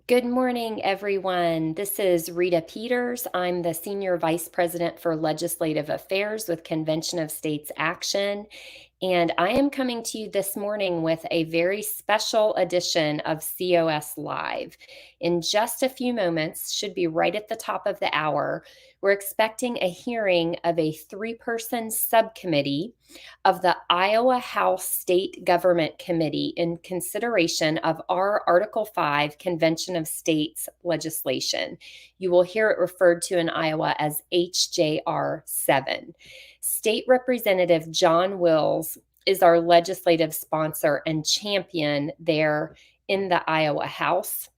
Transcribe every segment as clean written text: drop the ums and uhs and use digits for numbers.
Good morning, everyone. This is Rita Peters. I'm the Senior Vice President for Legislative Affairs with Convention of States Action, and I am coming to you this morning with a very special edition of COS Live. In just a few moments, should be right at the top of the hour, we're expecting a hearing of a three-person subcommittee of the Iowa House State Government Committee in consideration of our Article 5 Convention of States legislation. You will hear it referred to in Iowa as HJR 7. State Representative John Wills is our legislative sponsor and champion there in the Iowa House.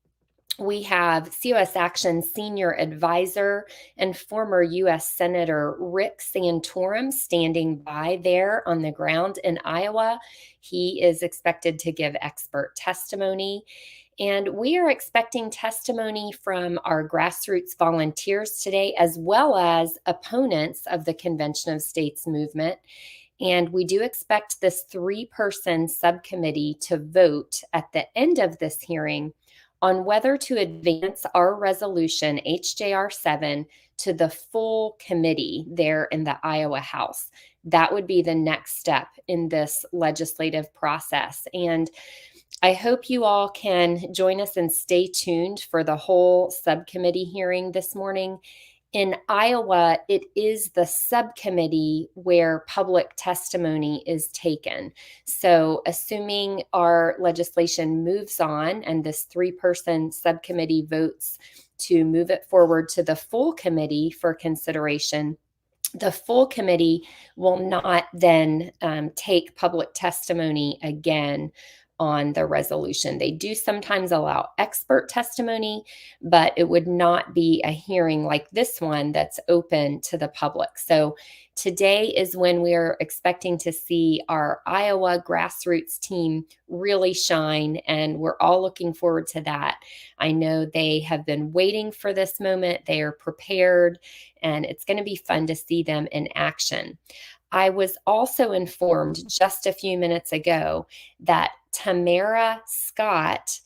We have COS Action Senior Advisor and former U.S. Senator Rick Santorum standing by there on the ground in Iowa. He is expected to give expert testimony. And we are expecting testimony from our grassroots volunteers today, as well as opponents of the Convention of States movement. And we do expect this three-person subcommittee to vote at the end of this hearing on whether to advance our resolution, HJR 7, to the full committee there in the Iowa House. That would be the next step in this legislative process. And I hope you all can join us and stay tuned for the whole subcommittee hearing this morning. In Iowa, it is the subcommittee where public testimony is taken. So, assuming our legislation moves on and this three-person subcommittee votes to move it forward to the full committee for consideration, the full committee will not then take public testimony again on the resolution. They do sometimes allow expert testimony, but it would not be a hearing like this one that's open to the public. So today is when we're expecting to see our Iowa grassroots team really shine, and we're all looking forward to that. I know they have been waiting for this moment. They are prepared, and it's going to be fun to see them in action. I was also informed just a few minutes ago that Tamara Scott,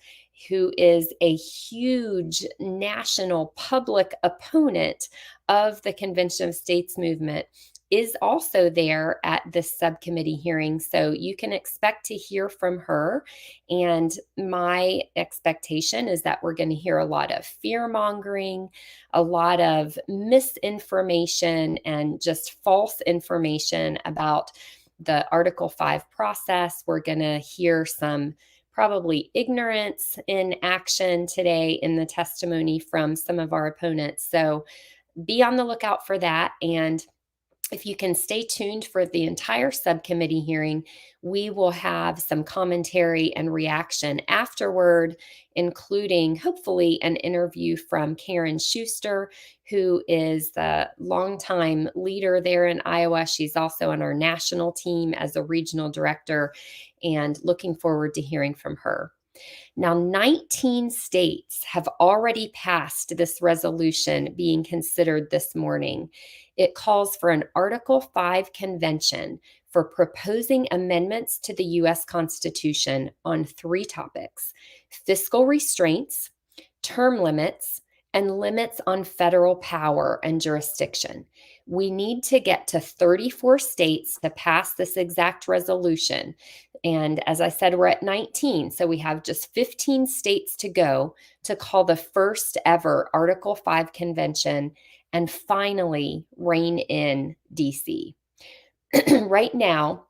who is a huge national public opponent of the Convention of States movement, is also there at this subcommittee hearing. So you can expect to hear from her. And my expectation is that we're going to hear a lot of fear mongering, a lot of misinformation, and just false information about the Article 5 process. We're going to hear some probably ignorance in action today in the testimony from some of our opponents. So be on the lookout for that. And if you can stay tuned for the entire subcommittee hearing, we will have some commentary and reaction afterward, including hopefully an interview from Karen Schuster, who is the longtime leader there in Iowa. She's also on our national team as a regional director, and looking forward to hearing from her. Now, 19 states have already passed this resolution being considered this morning. It calls for an Article 5 convention for proposing amendments to the U.S. Constitution on three topics: fiscal restraints, term limits, and limits on federal power and jurisdiction. We need to get to 34 states to pass this exact resolution. And as I said, we're at 19, so we have just 15 states to go to call the first ever Article 5 convention and finally rein in DC. Right now,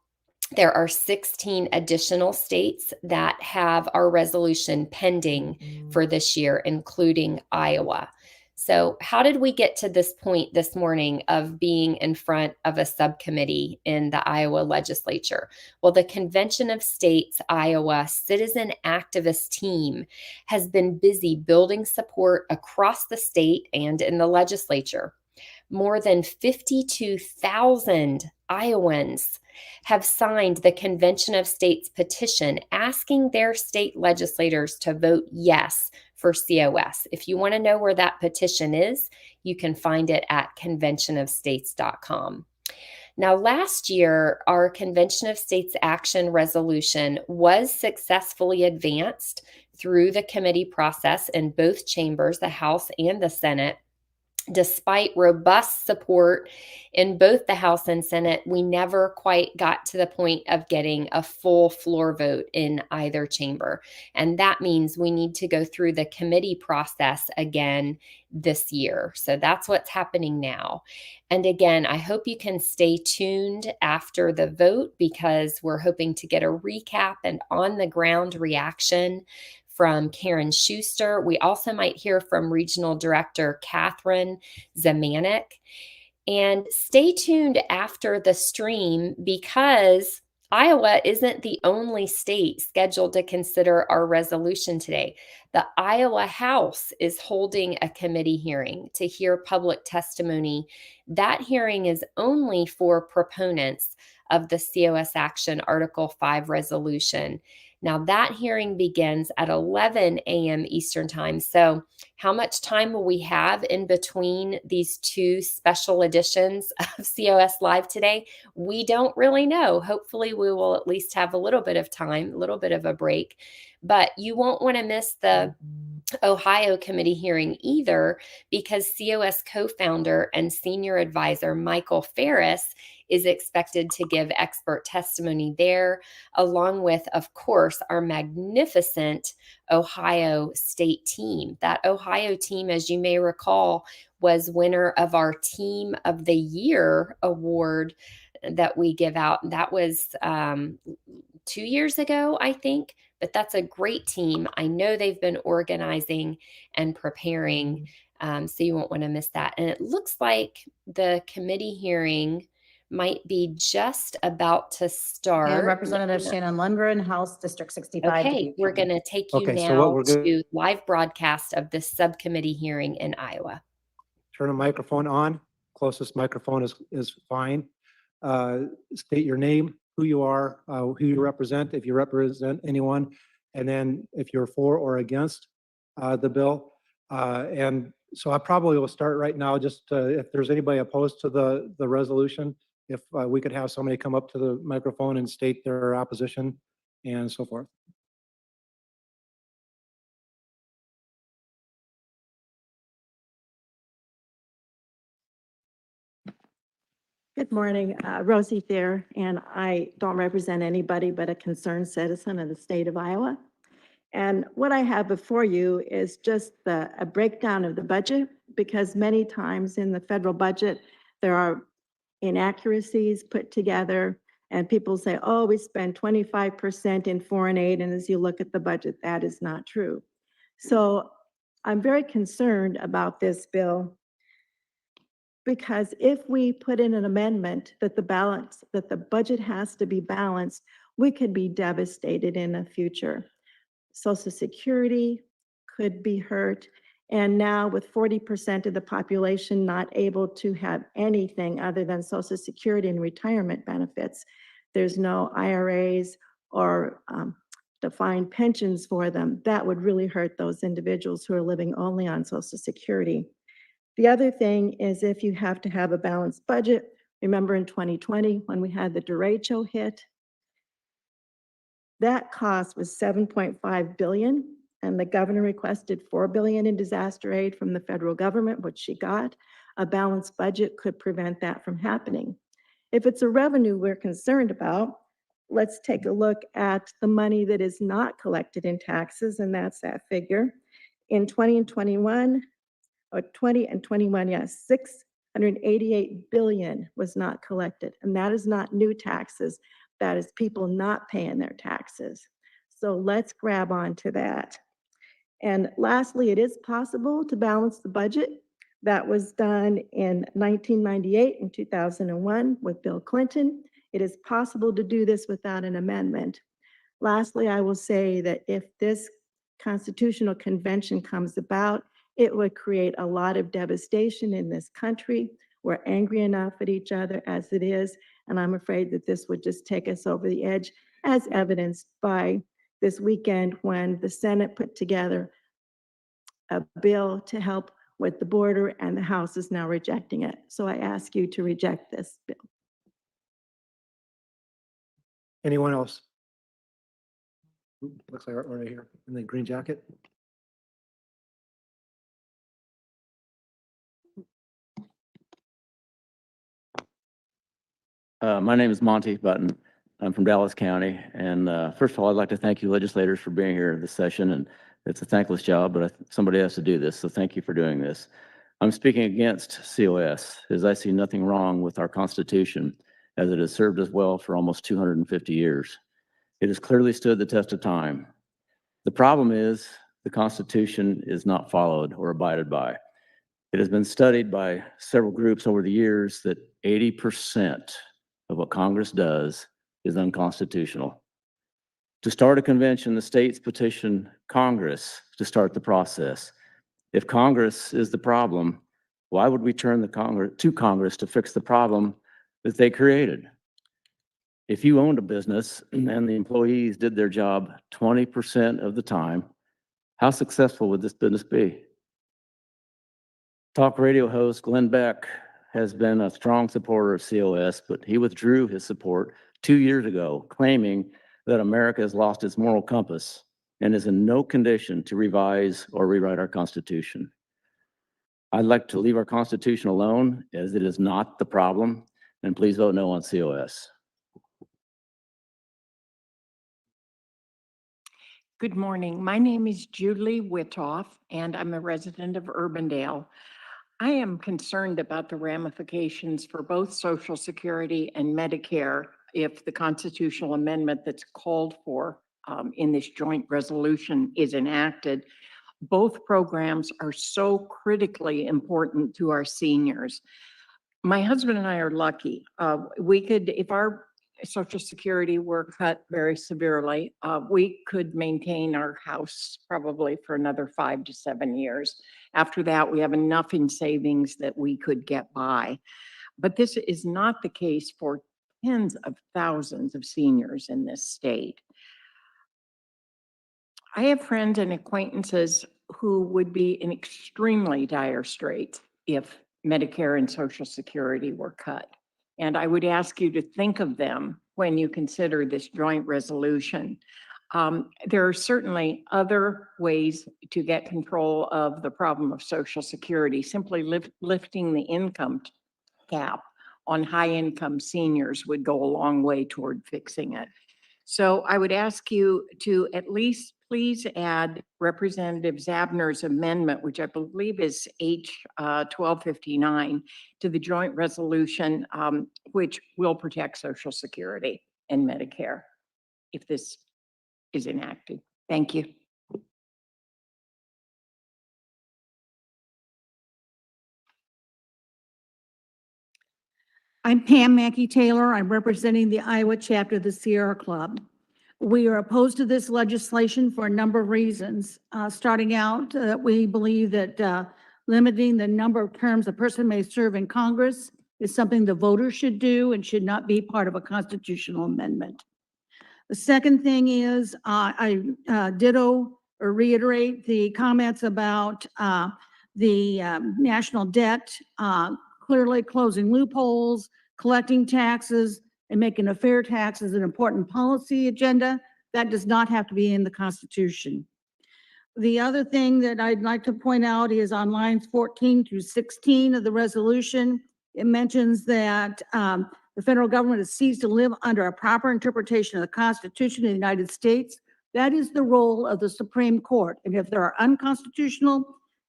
there are 16 additional states that have our resolution pending for this year, including Iowa. So how did we get to this point this morning of being in front of a subcommittee in the Iowa legislature? Well, the Convention of States Iowa Citizen Activist Team has been busy building support across the state and in the legislature. More than 52,000 Iowans have signed the Convention of States petition asking their state legislators to vote yes for COS. If you want to know where that petition is, you can find it at conventionofstates.com. Now, last year, our Convention of States Action resolution was successfully advanced through the committee process in both chambers, the House and the Senate. Despite robust support in both the House and Senate, we never quite got to the point of getting a full floor vote in either chamber. And that means we need to go through the committee process again this year. So that's what's happening now. And again, I hope you can stay tuned after the vote because we're hoping to get a recap and on the ground reaction from Karen Schuster. We also might hear from Regional Director Catherine Zamanek. And stay tuned after the stream because Iowa isn't the only state scheduled to consider our resolution today. The Iowa House is holding a committee hearing to hear public testimony. That hearing is only for proponents of the COS Action Article 5 resolution. Now, that hearing begins at 11 a.m. Eastern Time. So, how much time will we have in between these two special editions of COS Live today? We don't really know. Hopefully, we will at least have a little bit of time, a little bit of a break. But you won't want to miss the Ohio committee hearing either because COS co-founder and senior advisor Michael Ferris is expected to give expert testimony there, along with, of course, our magnificent Ohio state team. That Ohio team, as you may recall, was winner of our Team of the Year award that we give out. That was 2 years ago, I think, but that's a great team. I know they've been organizing and preparing, so you won't want to miss that. And it looks like the committee hearing might be just about to start. And Representative Shannon Lundgren, House District 65. Okay, we're going to take you Okay, now so what we're gonna to live broadcast of this subcommittee hearing in Iowa. turn a microphone on. Closest microphone is fine. State your name, who you are, who you represent, if you represent anyone, and then if you're for or against the bill. And so I probably will start right now, just if there's anybody opposed to the resolution, if we could have somebody come up to the microphone and state their opposition and so forth. Good morning, Rosie Thayer, and I don't represent anybody but a concerned citizen of the state of Iowa. And what I have before you is just a breakdown of the budget, because many times in the federal budget, there are inaccuracies put together, and people say, oh, we spend 25% in foreign aid, and as you look at the budget, that is not true. So I'm very concerned about this bill, because if we put in an amendment that the budget has to be balanced, we could be devastated in the future. Social Security could be hurt. And now with 40% of the population not able to have anything other than Social Security and retirement benefits, there's no IRAs or defined pensions for them. That would really hurt those individuals who are living only on Social Security. The other thing is if you have to have a balanced budget, remember in 2020 when we had the derecho hit, that cost was $7.5 billion, and the governor requested $4 billion in disaster aid from the federal government, which she got. A balanced budget could prevent that from happening. If it's a revenue we're concerned about, let's take a look at the money that is not collected in taxes, and that's that figure. In 20 and 21, yes, 688 billion was not collected, and that is not new taxes. That is people not paying their taxes. So let's grab onto that. And lastly, it is possible to balance the budget. That was done in 1998 and 2001 with Bill Clinton. It is possible to do this without an amendment. Lastly, I will say that if this constitutional convention comes about, it would create a lot of devastation in this country. We're angry enough at each other as it is, and I'm afraid that this would just take us over the edge, as evidenced by this weekend when the Senate put together a bill to help with the border, and the House is now rejecting it. So I ask you to reject this bill. Anyone else? Looks like right here in the green jacket. My name is Monty Button. I'm from Dallas County. And first of all, I'd like to thank you legislators for being here this session. And it's a thankless job, but somebody has to do this. So thank you for doing this. I'm speaking against COS, as I see nothing wrong with our Constitution, as it has served us well for almost 250 years. It has clearly stood the test of time. The problem is the Constitution is not followed or abided by. It has been studied by several groups over the years that 80% of what Congress does is unconstitutional. To start a convention, the states petition Congress to start the process. If Congress is the problem, why would we turn to Congress to fix the problem that they created? If you owned a business and the employees did their job 20% of the time, how successful would this business be? Talk radio host Glenn Beck has been a strong supporter of COS, but he withdrew his support 2 years ago, claiming that America has lost its moral compass and is in no condition to revise or rewrite our Constitution. I'd like to leave our Constitution alone, as it is not the problem, and please vote no on COS. Good morning. My name is Julie Witoff, and I'm a resident of Urbandale. I am concerned about the ramifications for both Social Security and Medicare if the constitutional amendment that's called for in this joint resolution is enacted. Both programs are so critically important to our seniors. My husband and I are lucky. We could, if our Social Security were cut very severely, we could maintain our house probably for another 5 to 7 years. After that, we have enough in savings that we could get by. But this is not the case for tens of thousands of seniors in this state. I have friends and acquaintances who would be in extremely dire straits if Medicare and Social Security were cut. And I would ask you to think of them when you consider this joint resolution. There are certainly other ways to get control of the problem of Social Security. Simply lifting the income cap on high-income seniors would go a long way toward fixing it. So I would ask you to at least please add Representative Zabner's amendment, which I believe is H 1259, to the joint resolution, which will protect Social Security and Medicare if this is enacted. Thank you. I'm Pam Mackey Taylor. I'm representing the Iowa chapter of the Sierra Club. We are opposed to this legislation for a number of reasons. Starting out, we believe that limiting the number of terms a person may serve in Congress is something the voters should do and should not be part of a constitutional amendment. The second thing is I ditto or reiterate the comments about the national debt, clearly closing loopholes, collecting taxes, and making a fair taxes an important policy agenda. That does not have to be in the Constitution. The other thing that I'd like to point out is on lines 14 through 16 of the resolution, it mentions that the federal government has ceased to live under a proper interpretation of the Constitution of the United States. That is the role of the Supreme Court. And if there are unconstitutional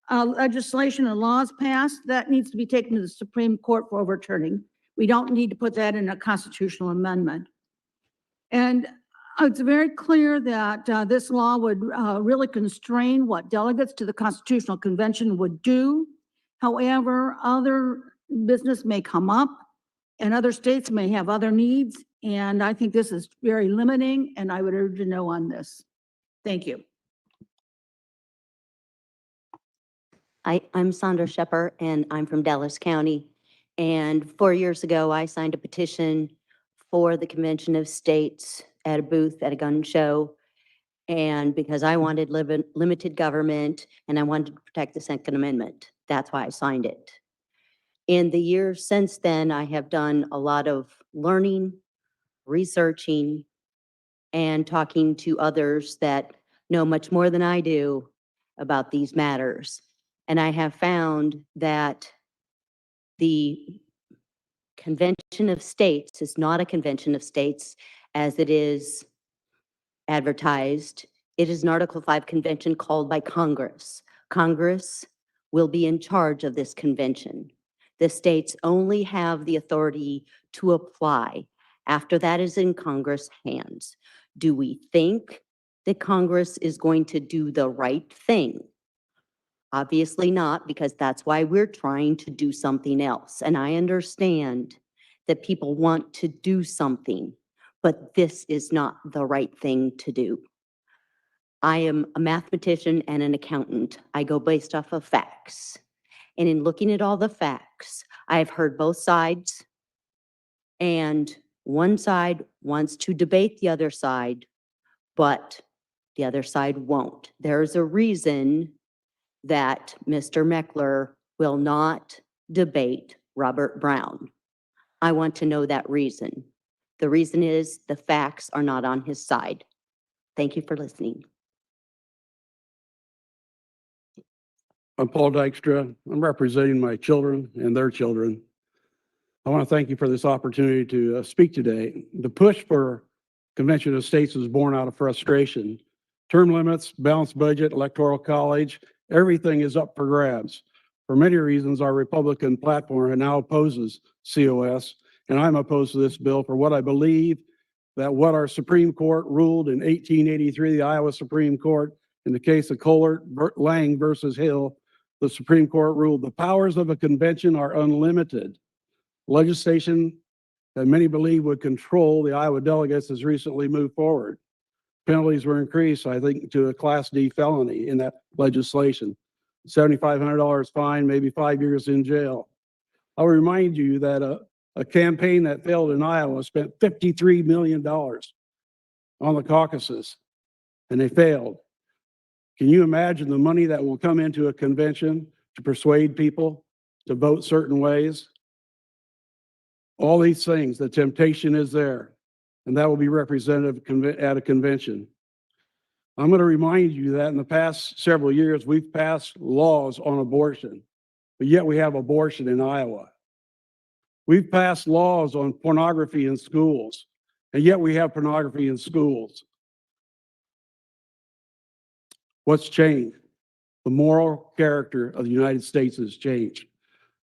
legislation and laws passed, that needs to be taken to the Supreme Court for overturning. We don't need to put that in a constitutional amendment. And it's very clear that this law would really constrain what delegates to the Constitutional Convention would do. However, other business may come up and other states may have other needs. And I think this is very limiting, and I would urge a no on this. Thank you. I'm Sandra Shepard, and I'm from Dallas County. And 4 years ago, I signed a petition for the Convention of States at a booth at a gun show. And because I wanted limited government and I wanted to protect the Second Amendment, that's why I signed it. In the years since then, I have done a lot of learning, researching, and talking to others that know much more than I do about these matters. And I have found that the Convention of States is not a convention of states as it is advertised. It is an Article 5 convention called by Congress. Congress will be in charge of this convention. The states only have the authority to apply. After that is in Congress' hands. Do we think that Congress is going to do the right thing? Obviously not, because that's why we're trying to do something else. And I understand that people want to do something, but this is not the right thing to do. I am a mathematician and an accountant. I go based off of facts. And in looking at all the facts, I have heard both sides, and one side wants to debate the other side, but the other side won't. There's a reason that Mr. Meckler will not debate Robert Brown. I want to know that reason. The reason is the facts are not on his side. Thank you for listening. I'm Paul Dykstra. I'm representing my children and their children. I want to thank you for this opportunity to speak today. The push for Convention of States was born out of frustration. Term limits, balanced budget, electoral college, everything is up for grabs. For many reasons, our Republican platform now opposes COS, and I'm opposed to this bill for what I believe that what our Supreme Court ruled in 1883, the Iowa Supreme Court, in the case of Kohler, Lang versus Hill, the Supreme Court ruled the powers of a convention are unlimited. Legislation that many believe would control the Iowa delegates has recently moved forward. Penalties were increased, I think, to a Class D felony in that legislation. $7,500 fine, maybe 5 years in jail. I'll remind you that a campaign that failed in Iowa spent $53 million on the caucuses, and they failed. Can you imagine the money that will come into a convention to persuade people to vote certain ways? All these things, the temptation is there, and that will be representative at a convention. I'm going to remind you that in the past several years, we've passed laws on abortion, but yet we have abortion in Iowa. We've passed laws on pornography in schools, and yet we have pornography in schools. What's changed? The moral character of the United States has changed.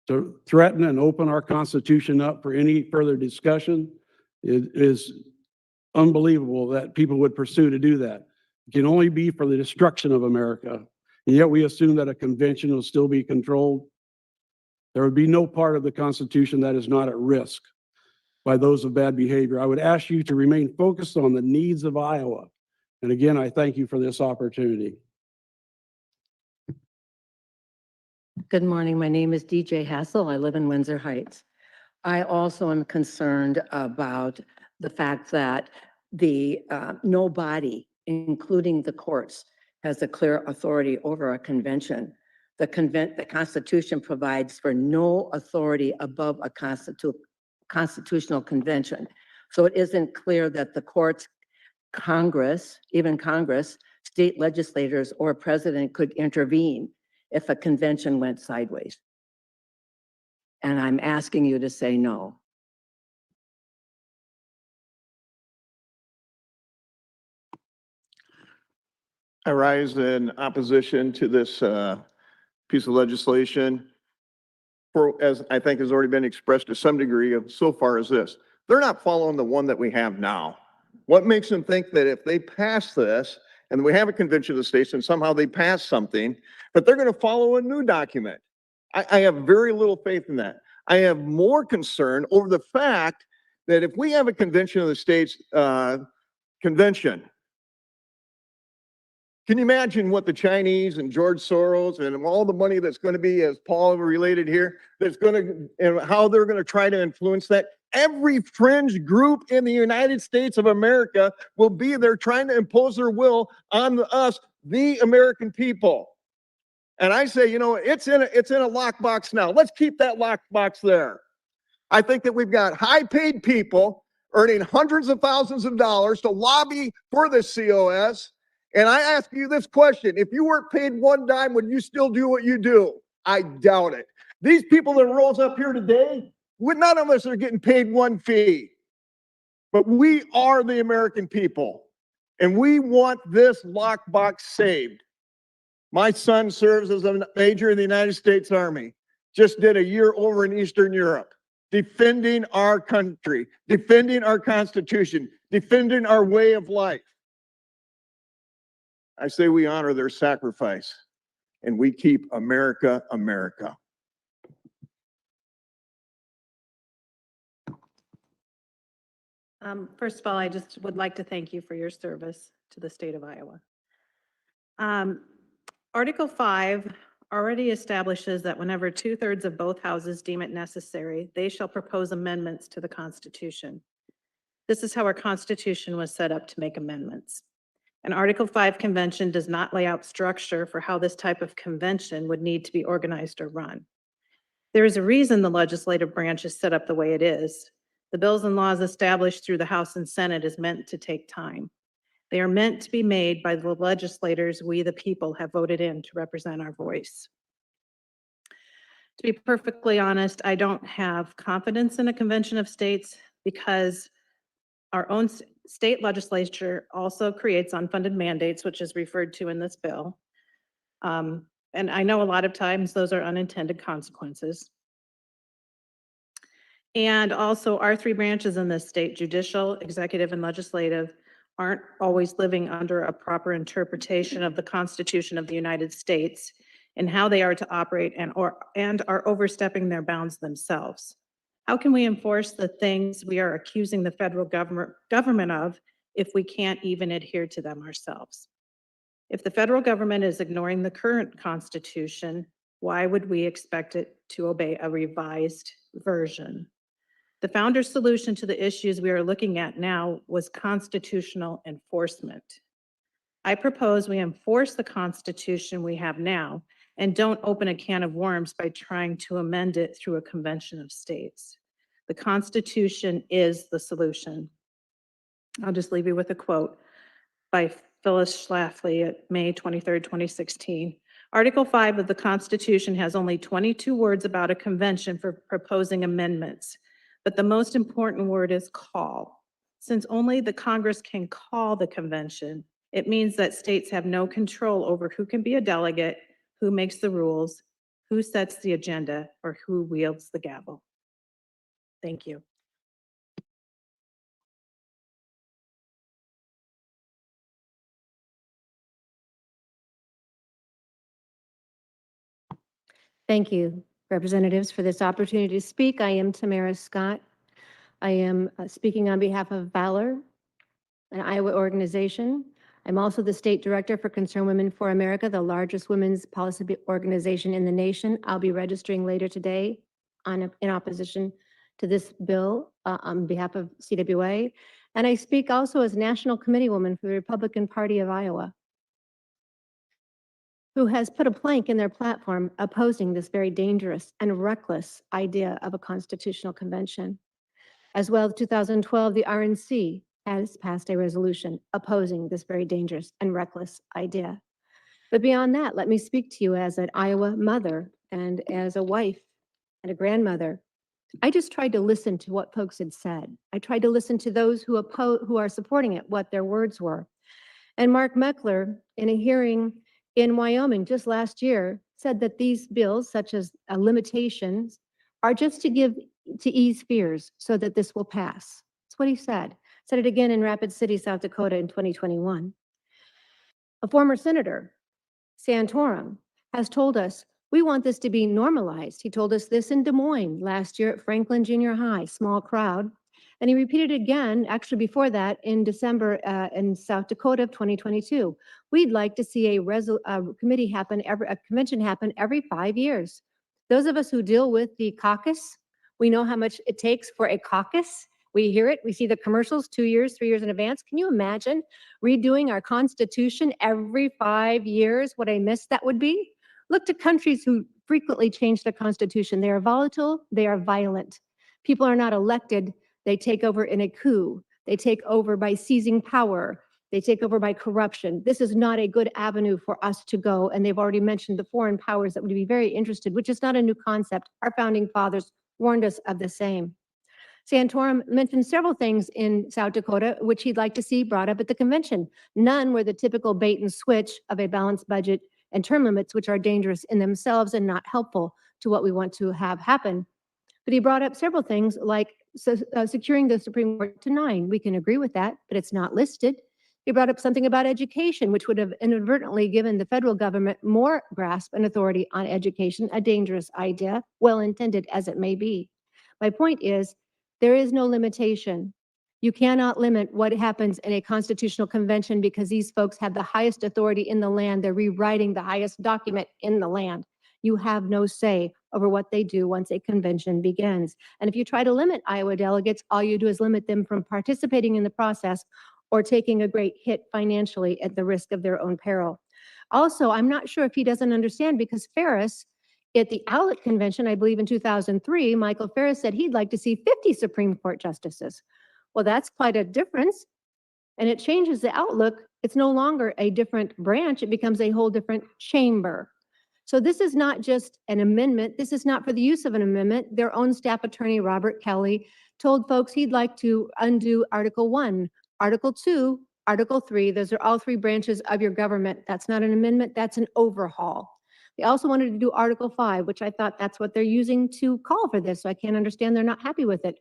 To threaten and open our Constitution up for any further discussion, it is unbelievable that people would pursue to do that. It can only be for the destruction of America, and yet we assume that a convention will still be controlled. There would be no part of the Constitution that is not at risk by those of bad behavior. I would ask you to remain focused on the needs of Iowa. And again, I thank you for this opportunity. Good morning. My name is DJ Hassel. I live in Windsor Heights. I also am concerned about the fact that no body, including the courts, has a clear authority over a convention. The Constitution provides for no authority above a constitutional convention. So it isn't clear that the courts, Congress, even Congress, state legislators, or president could intervene if a convention went sideways. And I'm asking you to say no. I rise in opposition to this piece of legislation for, as I think has already been expressed to some degree of so far as this. They're not following the one that we have now. What makes them think that if they pass this and we have a convention of the states and somehow they pass something, that they're going to follow a new document? I have very little faith in that. I have more concern over the fact that if we have a convention of the states convention, can you imagine what the Chinese and George Soros and all the money that's going to be, as Paul related here, that's going to, and how they're going to try to influence that? Every fringe group in the United States of America will be there trying to impose their will on us, the American people. And I say, you know, it's in a lockbox now. Let's keep that lockbox there. I think that we've got high-paid people earning hundreds of thousands of dollars to lobby for the COS. And I ask you this question, if you weren't paid one dime, would you still do what you do? I doubt it. These people that rose up here today, none of us are getting paid one fee. But we are the American people, and we want this lockbox saved. My son serves as a major in the United States Army, just did a year over in Eastern Europe, defending our country, defending our Constitution, defending our way of life. I say we honor their sacrifice, and we keep America, America. First of all, I just would like to thank you for your service to the state of Iowa. Article 5 already establishes that whenever 2/3 of both houses deem it necessary, they shall propose amendments to the Constitution. This is how our Constitution was set up to make amendments. An Article 5 convention does not lay out structure for how this type of convention would need to be organized or run. There is a reason the legislative branch is set up the way it is. The bills and laws established through the House and Senate is meant to take time. They are meant to be made by the legislators we, the people, have voted in to represent our voice. To be perfectly honest, I don't have confidence in a convention of states because our own state legislature also creates unfunded mandates, which is referred to in this bill. And I know a lot of times those are unintended consequences. And also our three branches in this state, judicial, executive, and legislative, aren't always living under a proper interpretation of the Constitution of the United States and how they are to operate and are overstepping their bounds themselves. How can we enforce the things we are accusing the federal government of if we can't even adhere to them ourselves? If the federal government is ignoring the current Constitution, why would we expect it to obey a revised version? The founder's solution to the issues we are looking at now was constitutional enforcement. I propose we enforce the Constitution we have now and don't open a can of worms by trying to amend it through a convention of states. The Constitution is the solution. I'll just leave you with a quote by Phyllis Schlafly at May 23rd, 2016. Article 5 of the Constitution has only 22 words about a convention for proposing amendments, but the most important word is call. Since only the Congress can call the convention, it means that states have no control over who can be a delegate, who makes the rules, who sets the agenda, or who wields the gavel. Thank you. Thank you, representatives, for this opportunity to speak. I am Tamara Scott. I am speaking on behalf of Valor, an Iowa organization. I'm also the state director for Concerned Women for America, the largest women's policy organization in the nation. I'll be registering later today in opposition to this bill on behalf of CWA. And I speak also as national committee woman for the Republican Party of Iowa, who has put a plank in their platform opposing this very dangerous and reckless idea of a constitutional convention. As well, as 2012, the RNC has passed a resolution opposing this very dangerous and reckless idea. But beyond that, let me speak to you as an Iowa mother and as a wife and a grandmother. I just tried to listen to what folks had said. I tried to listen to those who are supporting it, what their words were. And Mark Meckler, in a hearing in Wyoming just last year, said that these bills, such as limitations, are just to ease fears so that this will pass. That's what he said. Said it again in Rapid City, South Dakota in 2021. A former senator, Santorum, has told us, we want this to be normalized. He told us this in Des Moines last year at Franklin Junior High, small crowd. And he repeated it again, actually before that, in December in South Dakota of 2022. We'd like to see a convention happen every 5 years. Those of us who deal with the caucus, we know how much it takes for a caucus. We hear it, we see the commercials 2 years, 3 years in advance. Can you imagine redoing our Constitution every 5 years? What a mess that would be. Look to countries who frequently change the Constitution. They are volatile, they are violent. People are not elected They take over in a coup. They take over by seizing power. They take over by corruption. This is not a good avenue for us to go. And they've already mentioned the foreign powers that would be very interested, which is not a new concept. Our founding fathers warned us of the same. Santorum mentioned several things in South Dakota, which he'd like to see brought up at the convention. None were the typical bait and switch of a balanced budget and term limits, which are dangerous in themselves and not helpful to what we want to have happen. But he brought up several things like securing the Supreme Court to 9. We can agree with that, but it's not listed. He brought up something about education, which would have inadvertently given the federal government more grasp and authority on education, a dangerous idea, well-intended as it may be. My point is, there is no limitation. You cannot limit what happens in a constitutional convention because these folks have the highest authority in the land. They're rewriting the highest document in the land. You have no say over what they do once a convention begins. And if you try to limit Iowa delegates, all you do is limit them from participating in the process or taking a great hit financially at the risk of their own peril. Also, I'm not sure if he doesn't understand because Ferris, at the Owlet Convention, I believe in 2003, Michael Ferris said he'd like to see 50 Supreme Court justices. Well, that's quite a difference. And it changes the outlook. It's no longer a different branch. It becomes a whole different chamber. So this is not just an amendment. This is not for the use of an amendment. Their own staff attorney, Robert Kelly, told folks he'd like to undo Article 1, Article 2, Article 3. Those are all 3 branches of your government. That's not an amendment. That's an overhaul. They also wanted to do Article 5, which I thought that's what they're using to call for this. So I can't understand they're not happy with it.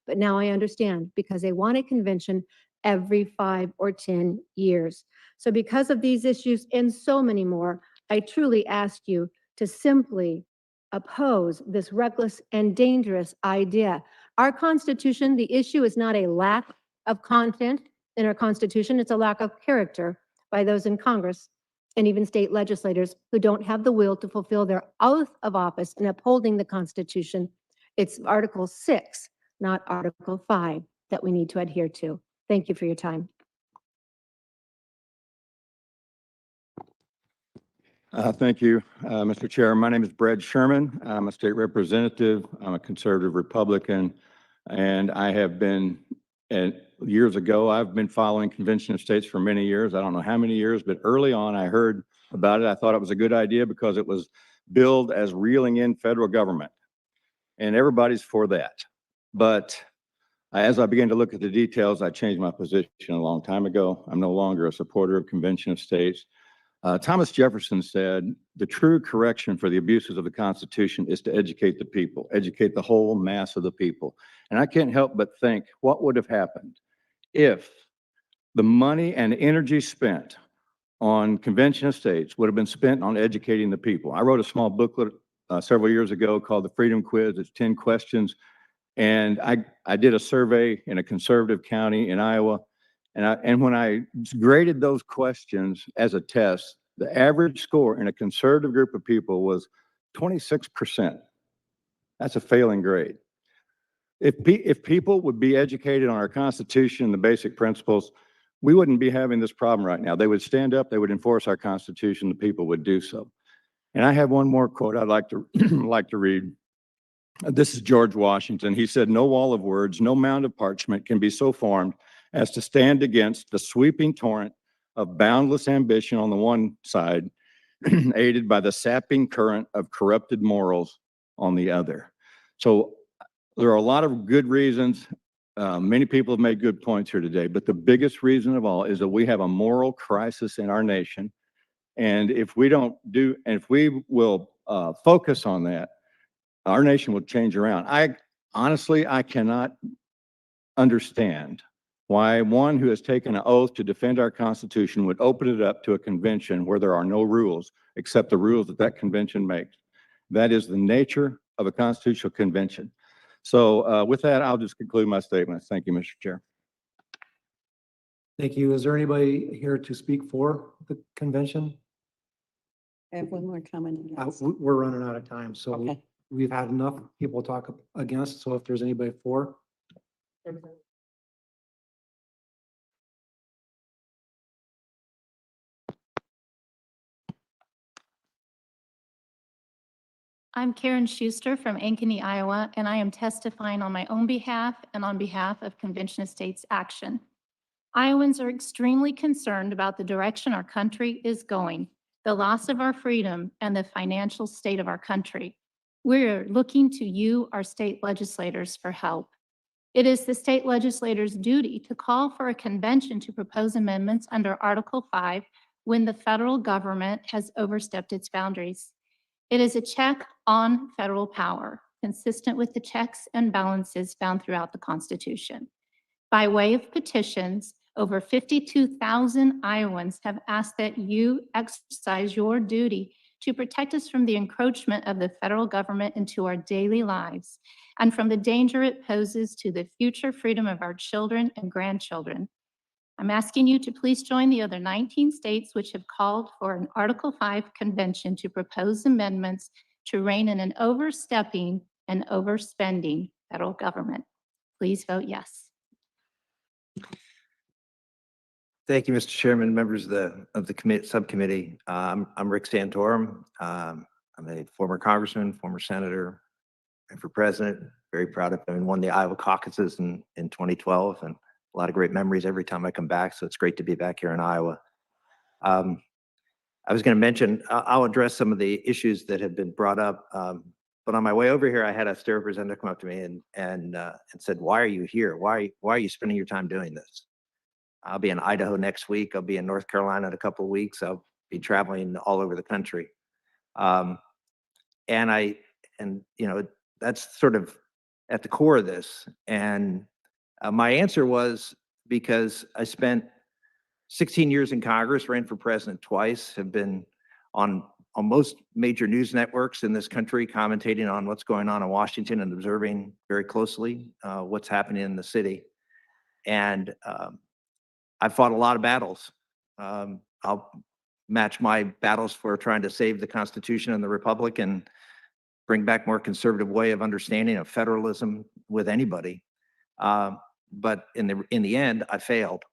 But now I understand because they want a convention every 5 or 10 years. So because of these issues and so many more, I truly ask you to simply oppose this reckless and dangerous idea. Our Constitution, the issue is not a lack of content in our Constitution, it's a lack of character by those in Congress and even state legislators who don't have the will to fulfill their oath of office in upholding the Constitution. It's Article 6, not Article 5, that we need to adhere to. Thank you for your time. Thank you, Mr. Chair. My name is Brad Sherman. I'm a state representative. I'm a conservative Republican, and I have been, years ago, I've been following Convention of States for many years. I don't know how many years, but early on I heard about it. I thought it was a good idea because it was billed as reeling in federal government, and everybody's for that. But as I began to look at the details, I changed my position a long time ago. I'm no longer a supporter of Convention of States. Thomas Jefferson said, the true correction for the abuses of the Constitution is to educate the people, educate the whole mass of the people. And I can't help but think, what would have happened if the money and energy spent on Convention of States would have been spent on educating the people? I wrote a small booklet several years ago called the Freedom Quiz. It's 10 questions. And I did a survey in a conservative county in Iowa. And when I graded those questions as a test, the average score in a conservative group of people was 26%. That's a failing grade. If people would be educated on our Constitution and the basic principles, we wouldn't be having this problem right now. They would stand up, they would enforce our Constitution, the people would do so. And I have one more quote I'd like to like to read. This is George Washington. He said, "No wall of words, no mound of parchment can be so formed as to stand against the sweeping torrent of boundless ambition on the one side, aided by the sapping current of corrupted morals on the other." So there are a lot of good reasons. Many people have made good points here today, but the biggest reason of all is that we have a moral crisis in our nation. And if we will focus on that, our nation will change around. I cannot understand why one who has taken an oath to defend our Constitution would open it up to a convention where there are no rules except the rules that that convention makes. That is the nature of a constitutional convention. So with that, I'll just conclude my statements. Thank you, Mr. Chair. Thank you. Is there anybody here to speak for the convention? I have one more comment. We're running out of time, so Okay. we've had enough people talk against, so if there's anybody for. I'm Karen Schuster from Ankeny, Iowa, and I am testifying on my own behalf and on behalf of Convention of States Action. Iowans are extremely concerned about the direction our country is going, the loss of our freedom, and the financial state of our country. We're looking to you, our state legislators, for help. It is the state legislators' duty to call for a convention to propose amendments under Article 5 when the federal government has overstepped its boundaries. It is a check on federal power, consistent with the checks and balances found throughout the Constitution. By way of petitions, over 52,000 Iowans have asked that you exercise your duty to protect us from the encroachment of the federal government into our daily lives and from the danger it poses to the future freedom of our children and grandchildren. I'm asking you to please join the other 19 states which have called for an Article 5 convention to propose amendments to rein in an overstepping and overspending federal government. Please vote yes. Thank you, Mr. Chairman, members of the subcommittee. I'm Rick Santorum. I'm a former congressman, former senator, and for president. Very proud of having won the Iowa caucuses in 2012, and a lot of great memories every time I come back. So it's great to be back here in Iowa. I was going to mention, I'll address some of the issues that have been brought up. But on my way over here, I had a state representative come up to me and said, "Why are you here? Why are you spending your time doing this?" I'll be in Idaho next week. I'll be in North Carolina in a couple of weeks. I'll be traveling all over the country. And you know, that's sort of at the core of this. And my answer was because I spent 16 years in Congress, ran for president twice, have been on most major news networks in this country, commentating on what's going on in Washington and observing very closely what's happening in the city. And I've fought a lot of battles. I'll match my battles for trying to save the Constitution and the Republic and bring back more conservative way of understanding of federalism with anybody. But in the end, I failed.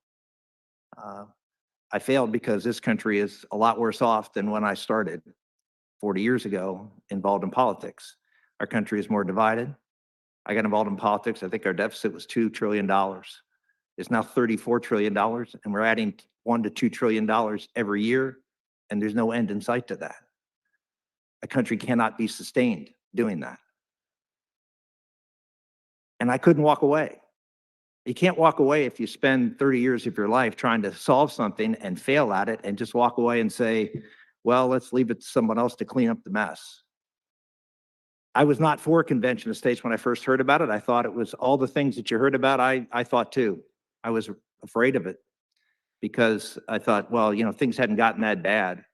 I failed because this country is a lot worse off than when I started 40 years ago involved in politics. Our country is more divided. I got involved in politics. I think our deficit was $2 trillion. It's now $34 trillion, and we're adding $1 to $2 trillion every year, and there's no end in sight to that. A country cannot be sustained doing that. And I couldn't walk away. You can't walk away if you spend 30 years of your life trying to solve something and fail at it and just walk away and say, well, let's leave it to someone else to clean up the mess. I was not for a convention of states when I first heard about it. I thought it was all the things that you heard about, I thought too. I was afraid of it because I thought, well, you know, things hadn't gotten that bad.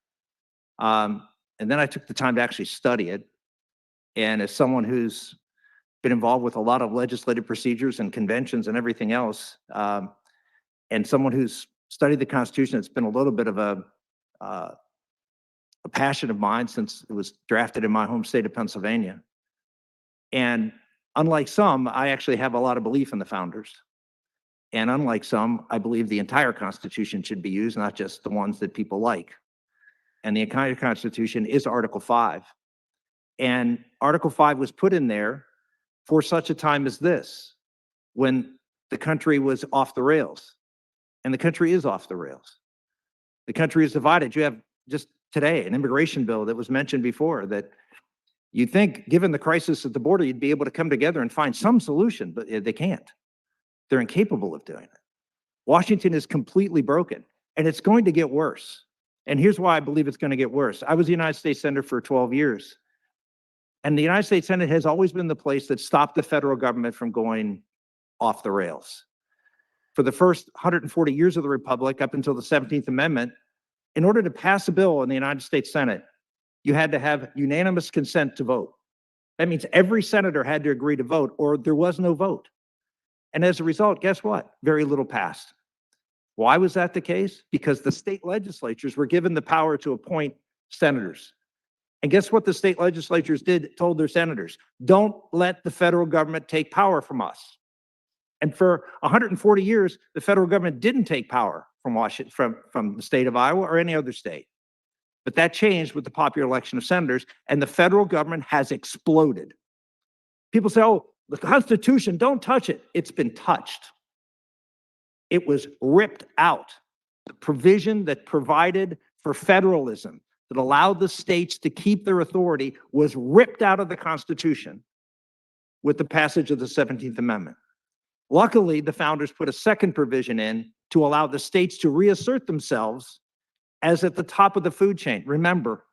And then I took the time to actually study it. And as someone who's been involved with a lot of legislative procedures and conventions and everything else, and someone who's studied the Constitution, it's been a little bit of a passion of mine since it was drafted in my home state of Pennsylvania. And unlike some, I actually have a lot of belief in the founders. And unlike some, I believe the entire Constitution should be used, not just the ones that people like. And the entire Constitution is Article 5. And Article 5 was put in there for such a time as this, when the country was off the rails. And the country is off the rails. The country is divided. You have just today an immigration bill that was mentioned before that you'd think, given the crisis at the border, you'd be able to come together and find some solution, but they can't. They're incapable of doing it. Washington is completely broken, and it's going to get worse. And here's why I believe it's going to get worse. I was a United States Senator for 12 years. And the United States Senate has always been the place that stopped the federal government from going off the rails. For the first 140 years of the Republic, up until the 17th Amendment, in order to pass a bill in the United States Senate, you had to have unanimous consent to vote. That means every senator had to agree to vote, or there was no vote. And as a result, guess what? Very little passed. Why was that the case? Because the state legislatures were given the power to appoint senators. And guess what the state legislatures told their senators? Don't let the federal government take power from us. And for 140 years, the federal government didn't take power from Washington, from the state of Iowa or any other state. But that changed with the popular election of senators, and the federal government has exploded. People say, oh, the Constitution, don't touch it. It's been touched. It was ripped out. The provision that provided for federalism, that allowed the states to keep their authority, was ripped out of the Constitution with the passage of the 17th Amendment. Luckily, the founders put a second provision in to allow the states to reassert themselves as at the top of the food chain. Remember,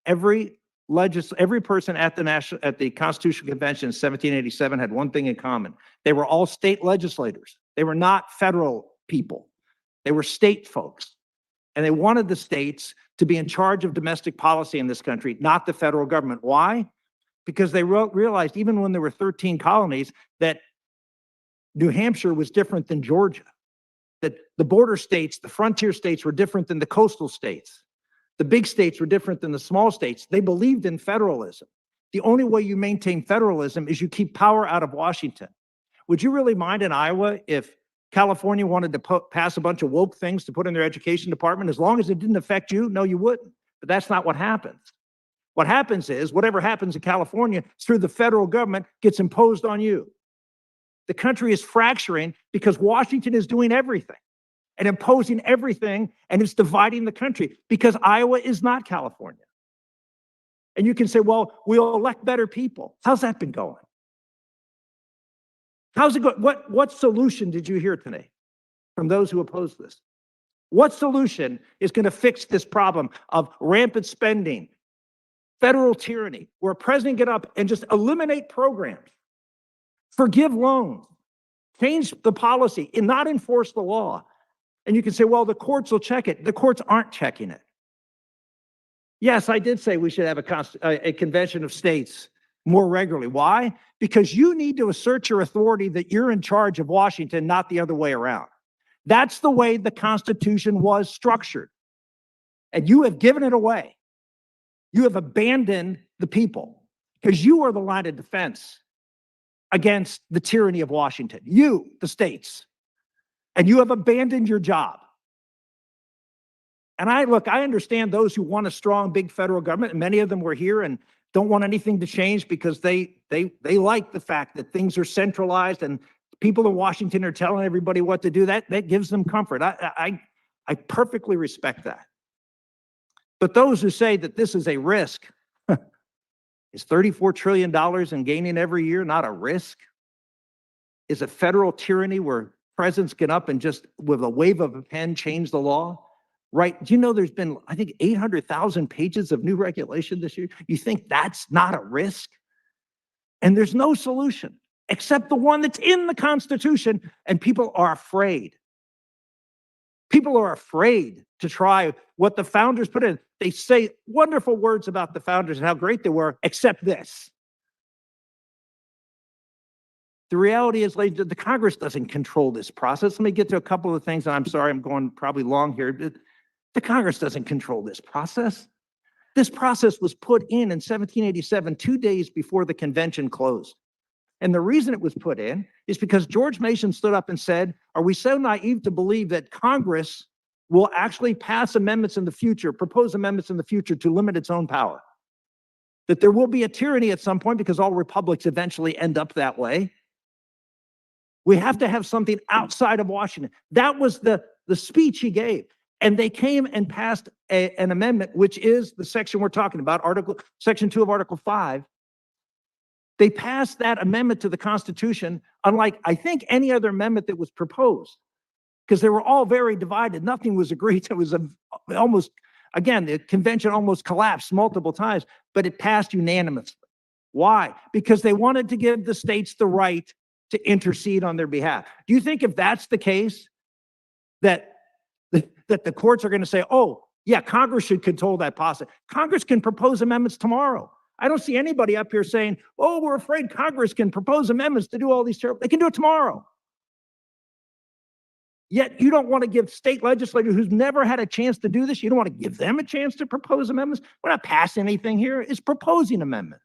every person at the Constitutional Convention in 1787 had one thing in common. They were all state legislators. They were not federal people. They were state folks. And they wanted the states to be in charge of domestic policy in this country, not the federal government. Why? Because they realized, even when there were 13 colonies, that New Hampshire was different than Georgia, that the border states, the frontier states, were different than the coastal states. The big states were different than the small states. They believed in federalism. The only way you maintain federalism is you keep power out of Washington. Would you really mind in Iowa if California wanted to pass a bunch of woke things to put in their education department, as long as it didn't affect you? No, you wouldn't. But that's not what happens. What happens is, whatever happens in California through the federal government gets imposed on you. The country is fracturing because Washington is doing everything and imposing everything, and it's dividing the country because Iowa is not California. And you can say, well, we'll elect better people. How's that been going? How's it going? What solution did you hear today from those who oppose this? What solution is going to fix this problem of rampant spending, federal tyranny, where a president get up and just eliminate programs, forgive loans, change the policy, and not enforce the law? And you can say, well, the courts will check it. The courts aren't checking it. Yes, I did say we should have a convention of states more regularly. Why? Because you need to assert your authority that you're in charge of Washington, not the other way around. That's the way the Constitution was structured. And you have given it away. You have abandoned the people because you are the line of defense against the tyranny of Washington. You, the states. And you have abandoned your job. And I understand those who want a strong, big federal government, and many of them were here and don't want anything to change because they like the fact that things are centralized and people in Washington are telling everybody what to do. That gives them comfort. I perfectly respect that. But those who say that this is a risk, is $34 trillion in gaining every year not a risk? Is a federal tyranny where presidents get up and just with a wave of a pen change the law? Right? Do you know there's been, I think, 800,000 pages of new regulation this year? You think that's not a risk? And there's no solution except the one that's in the Constitution, and people are afraid. People are afraid to try what the founders put in. They say wonderful words about the founders and how great they were, except this. The reality is, ladies, the Congress doesn't control this process. Let me get to a couple of things, and I'm sorry I'm going probably long here. The Congress doesn't control this process. This process was put in 1787, 2 days before the convention closed. And the reason it was put in is because George Mason stood up and said, are we so naive to believe that Congress will actually pass amendments in the future, propose amendments in the future to limit its own power? That there will be a tyranny at some point because all republics eventually end up that way. We have to have something outside of Washington. That was the speech he gave. And they came and passed an amendment, which is the section we're talking about, Section 2 of Article 5. They passed that amendment to the Constitution, unlike, I think, any other amendment that was proposed, because they were all very divided. Nothing was agreed. It was almost, again, the convention almost collapsed multiple times, but it passed unanimously. Why? Because they wanted to give the states the right to intercede on their behalf. Do you think if that's the case, that the courts are going to say, oh, yeah, Congress should control that process? Congress can propose amendments tomorrow. I don't see anybody up here saying, oh, we're afraid Congress can propose amendments to do all these terrible. They can do it tomorrow. Yet you don't want to give state legislators who's never had a chance to do this, you don't want to give them a chance to propose amendments. We're not passing anything here. It's proposing amendments.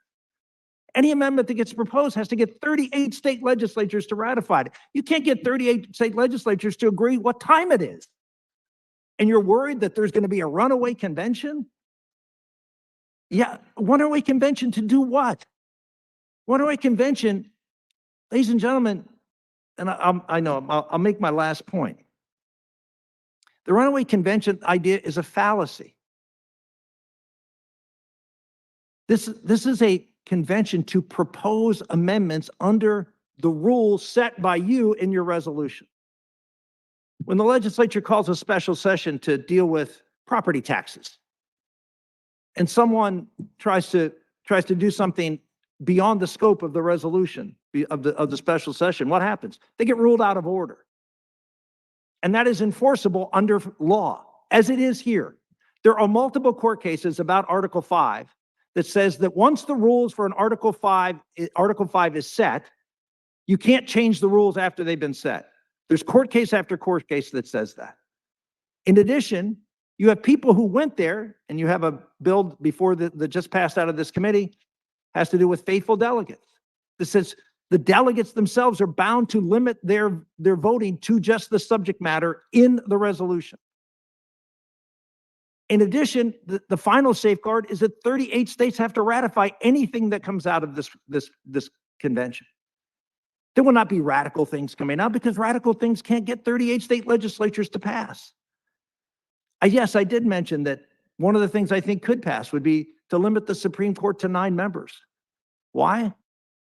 Any amendment that gets proposed has to get 38 state legislatures to ratify it. You can't get 38 state legislatures to agree what time it is. And you're worried that there's going to be a runaway convention? Yeah, runaway convention to do what? Runaway convention, ladies and gentlemen, and I know, I'll make my last point. The runaway convention idea is a fallacy. This is a convention to propose amendments under the rules set by you in your resolution. When the legislature calls a special session to deal with property taxes, and someone tries to do something beyond the scope of the resolution of the special session, what happens? They get ruled out of order. And that is enforceable under law, as it is here. There are multiple court cases about Article 5 that says that once the rules for an Article 5 is set, you can't change the rules after they've been set. There's court case after court case that says that. In addition, you have people who went there, and you have a bill before that just passed out of this committee, has to do with faithful delegates. This says the delegates themselves are bound to limit their voting to just the subject matter in the resolution. In addition, the final safeguard is that 38 states have to ratify anything that comes out of this convention. There will not be radical things coming out because radical things can't get 38 state legislatures to pass. Yes, I did mention that one of the things I think could pass would be to limit the Supreme Court to 9 members. Why?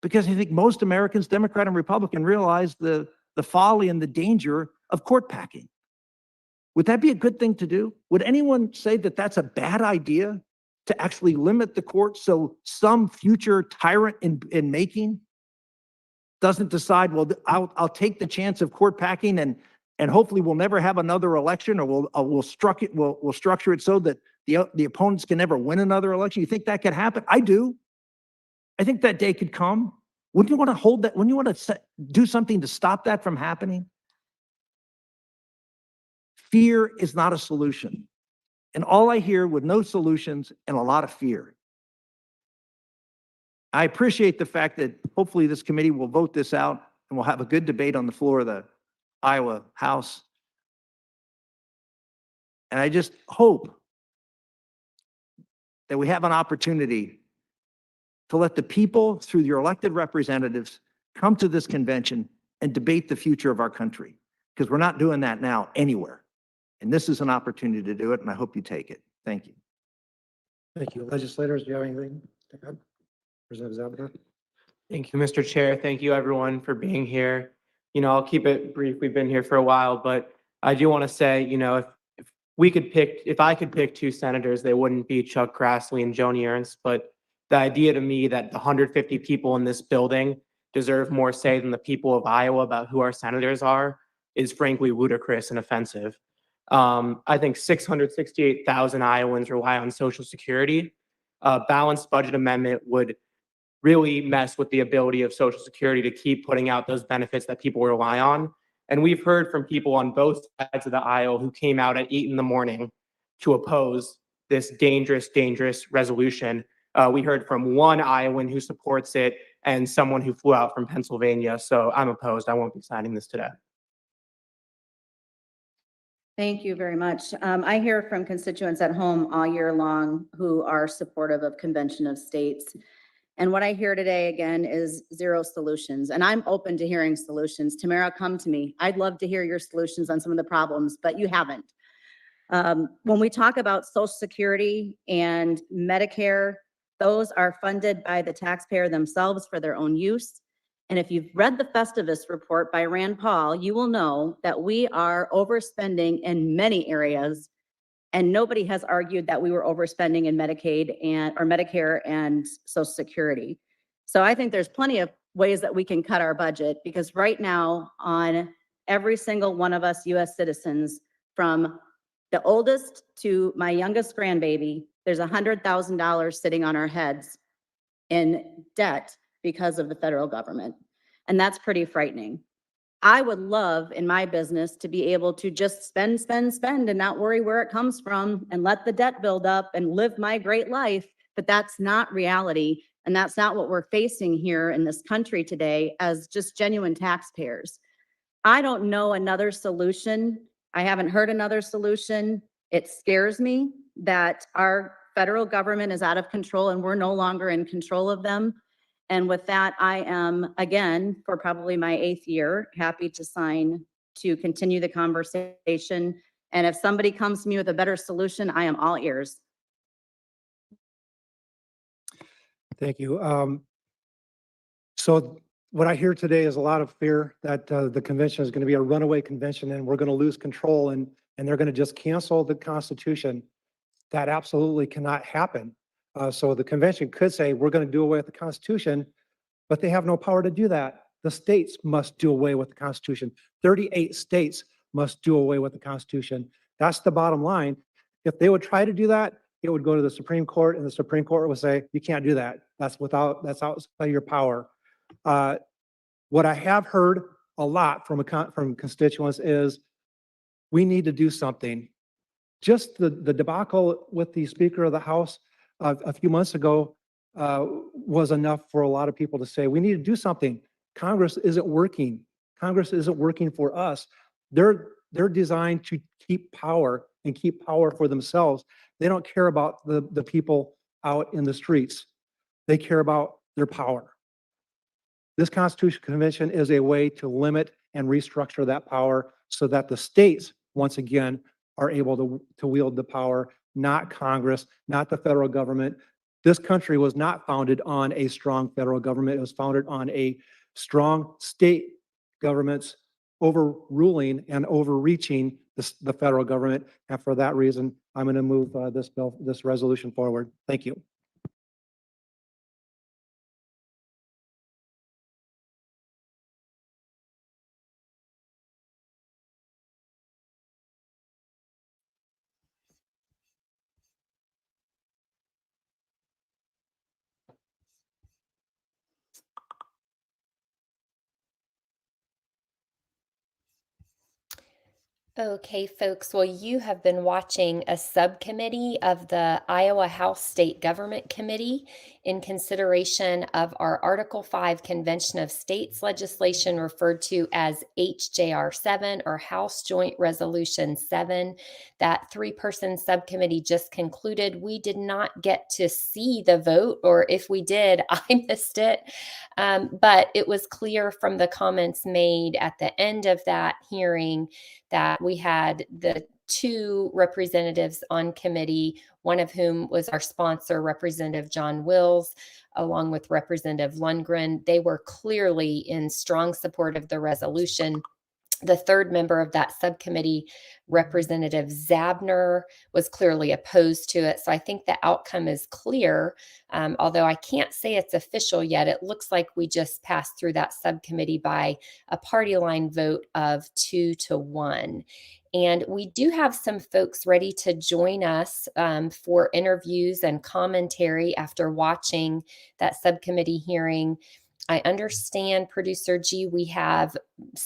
Because I think most Americans, Democrat and Republican, realize the folly and the danger of court packing. Would that be a good thing to do? Would anyone say that that's a bad idea to actually limit the court so some future tyrant in making doesn't decide, well, I'll take the chance of court packing and hopefully we'll never have another election, or we'll structure it so that the opponents can never win another election? You think that could happen? I do. I think that day could come. Wouldn't you want to hold that? Wouldn't you want to do something to stop that from happening? Fear is not a solution. And all I hear with no solutions and a lot of fear. I appreciate the fact that hopefully this committee will vote this out and we'll have a good debate on the floor of the Iowa House. And I just hope that we have an opportunity to let the people, through your elected representatives, come to this convention and debate the future of our country. Because we're not doing that now anywhere. And this is an opportunity to do it, and I hope you take it. Thank you. Thank you. Legislators, do you have anything to add? Representative Zabata? Thank you, Mr. Chair. Thank you, everyone, for being here. I'll keep it brief. We've been here for a while, but I do want to say, if I could pick 2 senators, they wouldn't be Chuck Grassley and Joni Ernst. But the idea to me that the 150 people in this building deserve more say than the people of Iowa about who our senators are is frankly ludicrous and offensive. I think 668,000 Iowans rely on Social Security. A balanced budget amendment would really mess with the ability of Social Security to keep putting out those benefits that people rely on. And we've heard from people on both sides of the aisle who came out at 8 in the morning to oppose this dangerous, dangerous resolution. We heard from one Iowan who supports it and someone who flew out from Pennsylvania. So I'm opposed. I won't be signing this today. Thank you very much. I hear from constituents at home all year long who are supportive of Convention of States. And what I hear today, again, is 0 solutions. And I'm open to hearing solutions. Tamara, come to me. I'd love to hear your solutions on some of the problems, but you haven't. When we talk about Social Security and Medicare, those are funded by the taxpayer themselves for their own use. And if you've read the Festivus report by Rand Paul, you will know that we are overspending in many areas. And nobody has argued that we were overspending in Medicaid or Medicare and Social Security. So I think there's plenty of ways that we can cut our budget, because right now on every single one of us US citizens, from the oldest to my youngest grandbaby, there's $100,000 sitting on our heads in debt because of the federal government. And that's pretty frightening. I would love in my business to be able to just spend and not worry where it comes from and let the debt build up and live my great life. But that's not reality. And that's not what we're facing here in this country today as just genuine taxpayers. I don't know another solution. I haven't heard another solution. It scares me that our federal government is out of control and we're no longer in control of them. And with that, I am, again, for probably my 8th year, happy to sign to continue the conversation. And if somebody comes to me with a better solution, I am all ears. Thank you. So what I hear today is a lot of fear that the convention is going to be a runaway convention and we're going to lose control and they're going to just cancel the Constitution. That absolutely cannot happen. So the convention could say, we're going to do away with the Constitution, but they have no power to do that. The states must do away with the Constitution. 38 states must do away with the Constitution. That's the bottom line. If they would try to do that, it would go to the Supreme Court and the Supreme Court would say, you can't do that. That's outside your power. What I have heard a lot from constituents is we need to do something. Just the debacle with the Speaker of the House a few months ago was enough for a lot of people to say, we need to do something. Congress isn't working. Congress isn't working for us. They're designed to keep power and keep power for themselves. They don't care about the people out in the streets. They care about their power. This Constitutional Convention is a way to limit and restructure that power so that the states, once again, are able to wield the power, not Congress, not the federal government. This country was not founded on a strong federal government. It was founded on a strong state governments overruling and overreaching the federal government. And for that reason, I'm going to move this resolution forward. Thank you. Okay, folks, well, you have been watching a subcommittee of the Iowa House State Government Committee in consideration of our Article 5 Convention of States legislation referred to as HJR 7 or House Joint Resolution 7. That 3-person subcommittee just concluded. We did not get to see the vote, or if we did, I missed it. But it was clear from the comments made at the end of that hearing that we had the 2 representatives on committee, one of whom was our sponsor, Representative John Wills, along with Representative Lundgren. They were clearly in strong support of the resolution. The 3rd member of that subcommittee, Representative Zabner, was clearly opposed to it. So I think the outcome is clear. Although I can't say it's official yet, it looks like we just passed through that subcommittee by a party line vote of 2-1. And we do have some folks ready to join us for interviews and commentary after watching that subcommittee hearing. I understand, Producer G, we have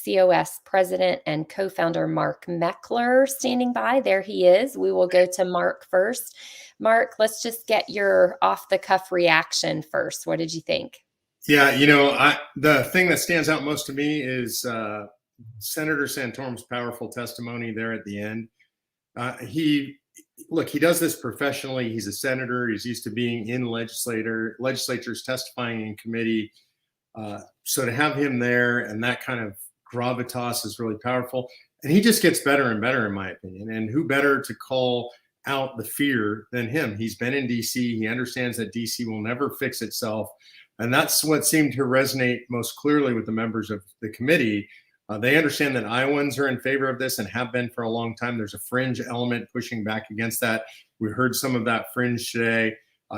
COS President and co-founder Mark Meckler standing by. There he is. We will go to Mark first. Mark, let's just get your off-the-cuff reaction first. What did you think? Yeah, the thing that stands out most to me is Senator Santorum's powerful testimony there at the end. He does this professionally. He's a senator. He's used to being in legislatures, testifying in committee. So to have him there and that kind of gravitas is really powerful. And he just gets better and better, in my opinion. And who better to call out the fear than him? He's been in DC. He understands that DC will never fix itself. And that's what seemed to resonate most clearly with the members of the committee. They understand that Iowans are in favor of this and have been for a long time. There's a fringe element pushing back against that. We heard some of that fringe today.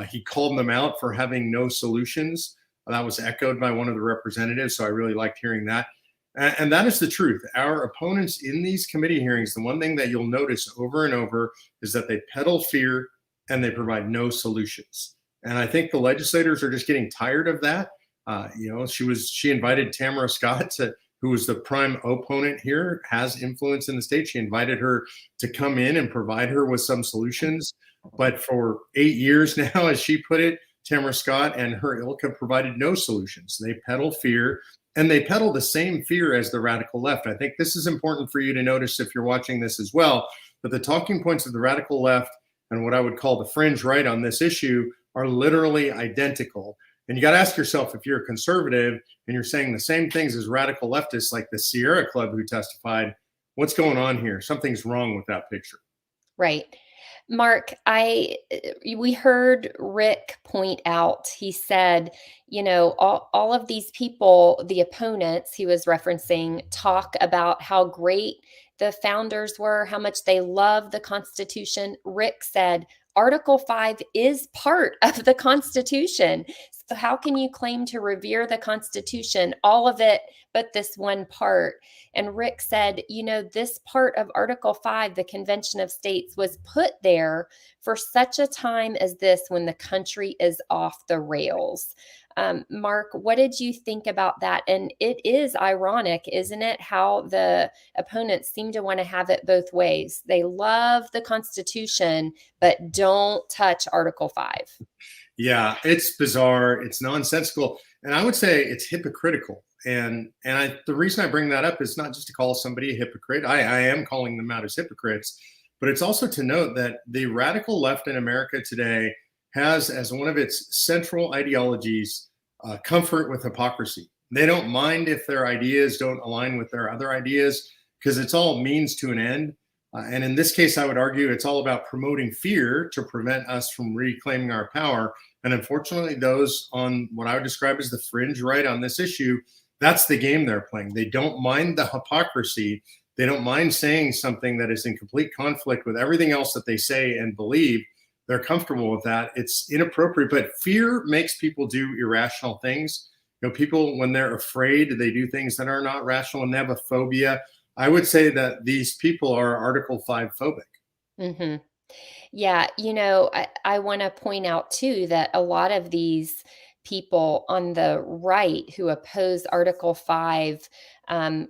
He called them out for having no solutions. That was echoed by one of the representatives, so I really liked hearing that. And that is the truth. Our opponents in these committee hearings, the one thing that you'll notice over and over is that they peddle fear and they provide no solutions. And I think the legislators are just getting tired of that. She invited Tamara Scott, who was the prime opponent here, has influence in the state. She invited her to come in and provide her with some solutions. But for 8 years now, as she put it, Tamara Scott and her ilk have provided no solutions. They peddle fear, and they peddle the same fear as the radical left. I think this is important for you to notice if you're watching this as well, that the talking points of the radical left and what I would call the fringe right on this issue are literally identical. And you got to ask yourself, if you're a conservative and you're saying the same things as radical leftists like the Sierra Club who testified, what's going on here? Something's wrong with that picture. Right. Mark, we heard Rick point out, he said, all of these people, the opponents he was referencing, talk about how great the founders were, how much they love the Constitution. Rick said, Article 5 is part of the Constitution. So how can you claim to revere the Constitution, all of it, but this one part? And Rick said, this part of Article 5, the Convention of States, was put there for such a time as this when the country is off the rails. Mark, what did you think about that? And it is ironic, isn't it, how the opponents seem to want to have it both ways. They love the Constitution, but don't touch Article 5. Yeah, it's bizarre. It's nonsensical. And I would say it's hypocritical. And the reason I bring that up is not just to call somebody a hypocrite. I am calling them out as hypocrites, but it's also to note that the radical left in America today has as one of its central ideologies comfort with hypocrisy. They don't mind if their ideas don't align with their other ideas because it's all means to an end. And in this case, I would argue it's all about promoting fear to prevent us from reclaiming our power. And unfortunately, those on what I would describe as the fringe right on this issue, that's the game they're playing. They don't mind the hypocrisy. They don't mind saying something that is in complete conflict with everything else that they say and believe. They're comfortable with that. It's inappropriate, but fear makes people do irrational things. People, when they're afraid, they do things that are not rational and they have a phobia. I would say that these people are Article 5 phobic. Mm-hmm. Yeah, I want to point out too that a lot of these people on the right who oppose Article 5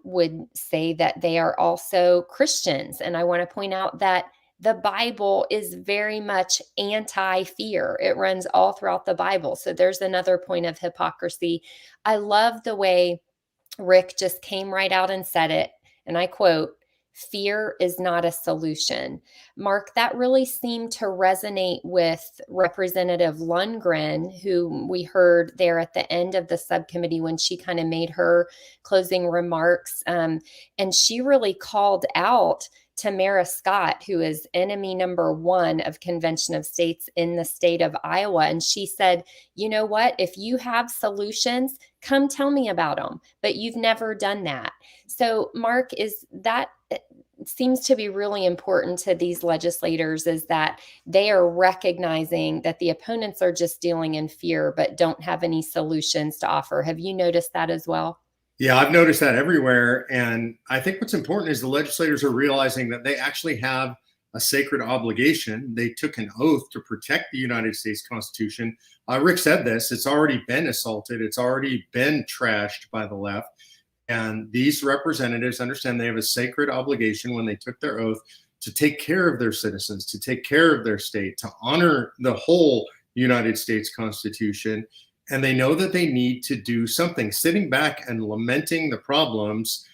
would say that they are also Christians. And I want to point out that the Bible is very much anti-fear. It runs all throughout the Bible. So there's another point of hypocrisy. I love the way Rick just came right out and said it, and I quote, "Fear is not a solution." Mark, that really seemed to resonate with Representative Lundgren, who we heard there at the end of the subcommittee when she kind of made her closing remarks. And she really called out Tamara Scott, who is enemy number one of Convention of States in the state of Iowa. And she said, you know what, if you have solutions, come tell me about them, but you've never done that. So Mark, is that seems to be really important to these legislators, is that they are recognizing that the opponents are just dealing in fear, but don't have any solutions to offer. Have you noticed that as well? Yeah, I've noticed that everywhere. And I think what's important is the legislators are realizing that they actually have a sacred obligation. They took an oath to protect the United States Constitution. Rick said this, it's already been assaulted. It's already been trashed by the left. And these representatives understand they have a sacred obligation when they took their oath to take care of their citizens, to take care of their state, to honor the whole United States Constitution. And they know that they need to do something. Sitting back and lamenting the problems,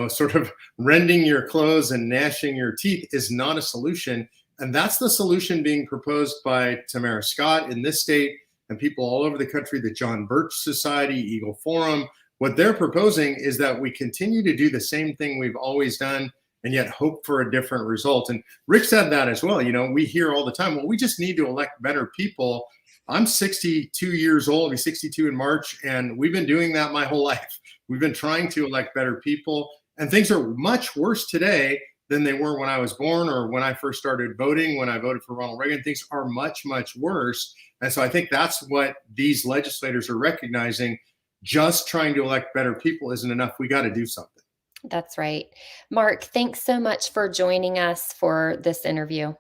sort of rending your clothes and gnashing your teeth is not a solution. And that's the solution being proposed by Tamara Scott in this state and people all over the country, the John Birch Society, Eagle Forum. What they're proposing is that we continue to do the same thing we've always done and yet hope for a different result. And Rick said that as well. We hear all the time, well, we just need to elect better people. I'm 62 years old. I'll be 62 in March, and we've been doing that my whole life. We've been trying to elect better people, and things are much worse today than they were when I was born or when I first started voting, when I voted for Ronald Reagan. Things are much, much worse. And so I think that's what these legislators are recognizing. Just trying to elect better people isn't enough. We got to do something. That's right. Mark, thanks so much for joining us for this interview.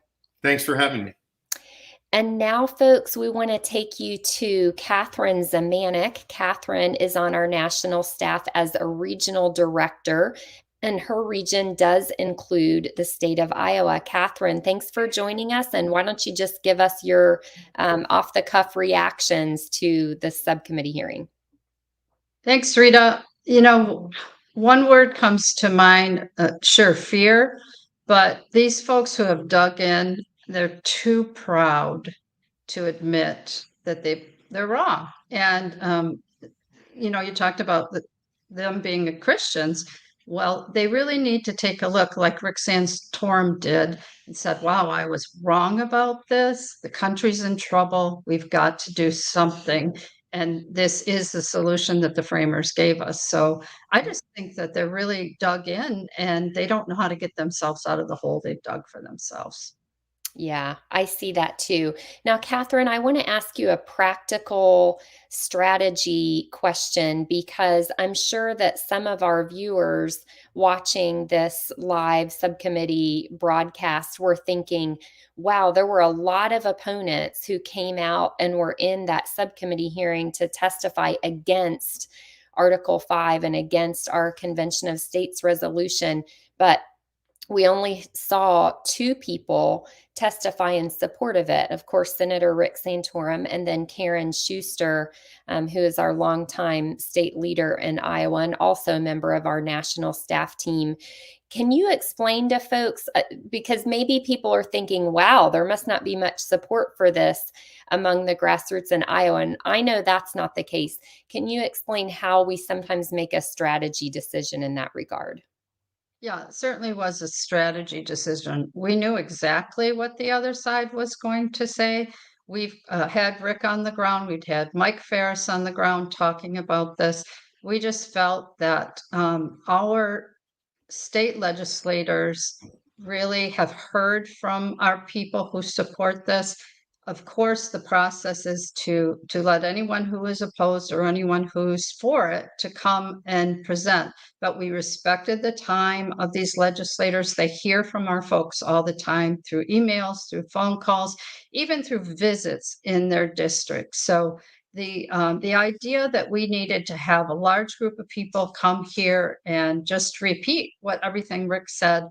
Thanks for having me. And now, folks, we want to take you to Catherine Zamanek. Catherine is on our national staff as a regional director, and her region does include the state of Iowa. Catherine, thanks for joining us. And why don't you just give us your off-the-cuff reactions to the subcommittee hearing? Thanks, Rita. One word comes to mind, sure, fear, but these folks who have dug in they're too proud to admit that they're wrong. And, you talked about them being Christians. Well, they really need to take a look, like Rick Santorum did, and said, wow, I was wrong about this. The country's in trouble. We've got to do something. And this is the solution that the framers gave us. So I just think that they're really dug in and they don't know how to get themselves out of the hole they've dug for themselves. Yeah, I see that too. Now, Catherine, I want to ask you a practical strategy question because I'm sure that some of our viewers watching this live subcommittee broadcast were thinking, wow, there were a lot of opponents who came out and were in that subcommittee hearing to testify against Article 5 and against our Convention of States resolution. But we only saw two people testify in support of it. Of course, Senator Rick Santorum and then Karen Schuster, who is our longtime state leader in Iowa and also a member of our national staff team. Can you explain to folks, because maybe people are thinking, wow, there must not be much support for this among the grassroots in Iowa. And I know that's not the case. Can you explain how we sometimes make a strategy decision in that regard? Yeah, it certainly was a strategy decision. We knew exactly what the other side was going to say. We've had Rick on the ground. We'd had Mike Ferris on the ground talking about this. We just felt that our state legislators really have heard from our people who support this. Of course, the process is to let anyone who is opposed or anyone who's for it to come and present. But we respected the time of these legislators. They hear from our folks all the time through emails, through phone calls, even through visits in their districts. So the idea that we needed to have a large group of people come here and just repeat what everything Rick said,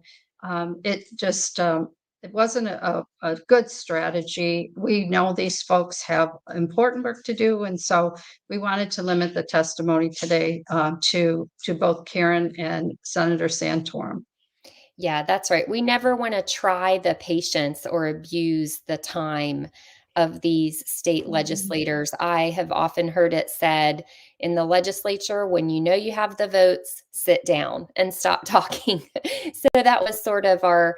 it wasn't a good strategy. We know these folks have important work to do, and so we wanted to limit the testimony today to both Karen and Senator Santorum. Yeah, that's right. We never want to try the patience or abuse the time of these state legislators. I have often heard it said in the legislature, when you know you have the votes, sit down and stop talking. So that was sort of our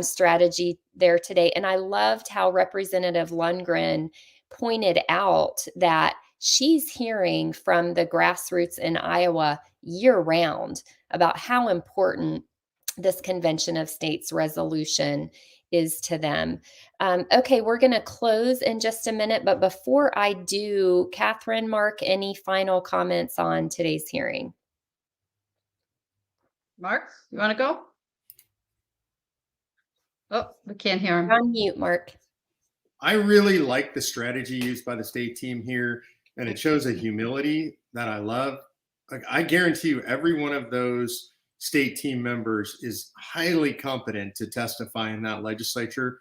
strategy there today. And I loved how Representative Lundgren pointed out that she's hearing from the grassroots in Iowa year round about how important this Convention of States resolution is to them. Okay, we're going to close in just a minute, but before I do, Catherine, Mark, any final comments on today's hearing? Mark, you want to go? Oh, we can't hear him. You're on mute, Mark. I really like the strategy used by the state team here, and it shows a humility that I love. Like, I guarantee you, every one of those state team members is highly competent to testify in that legislature.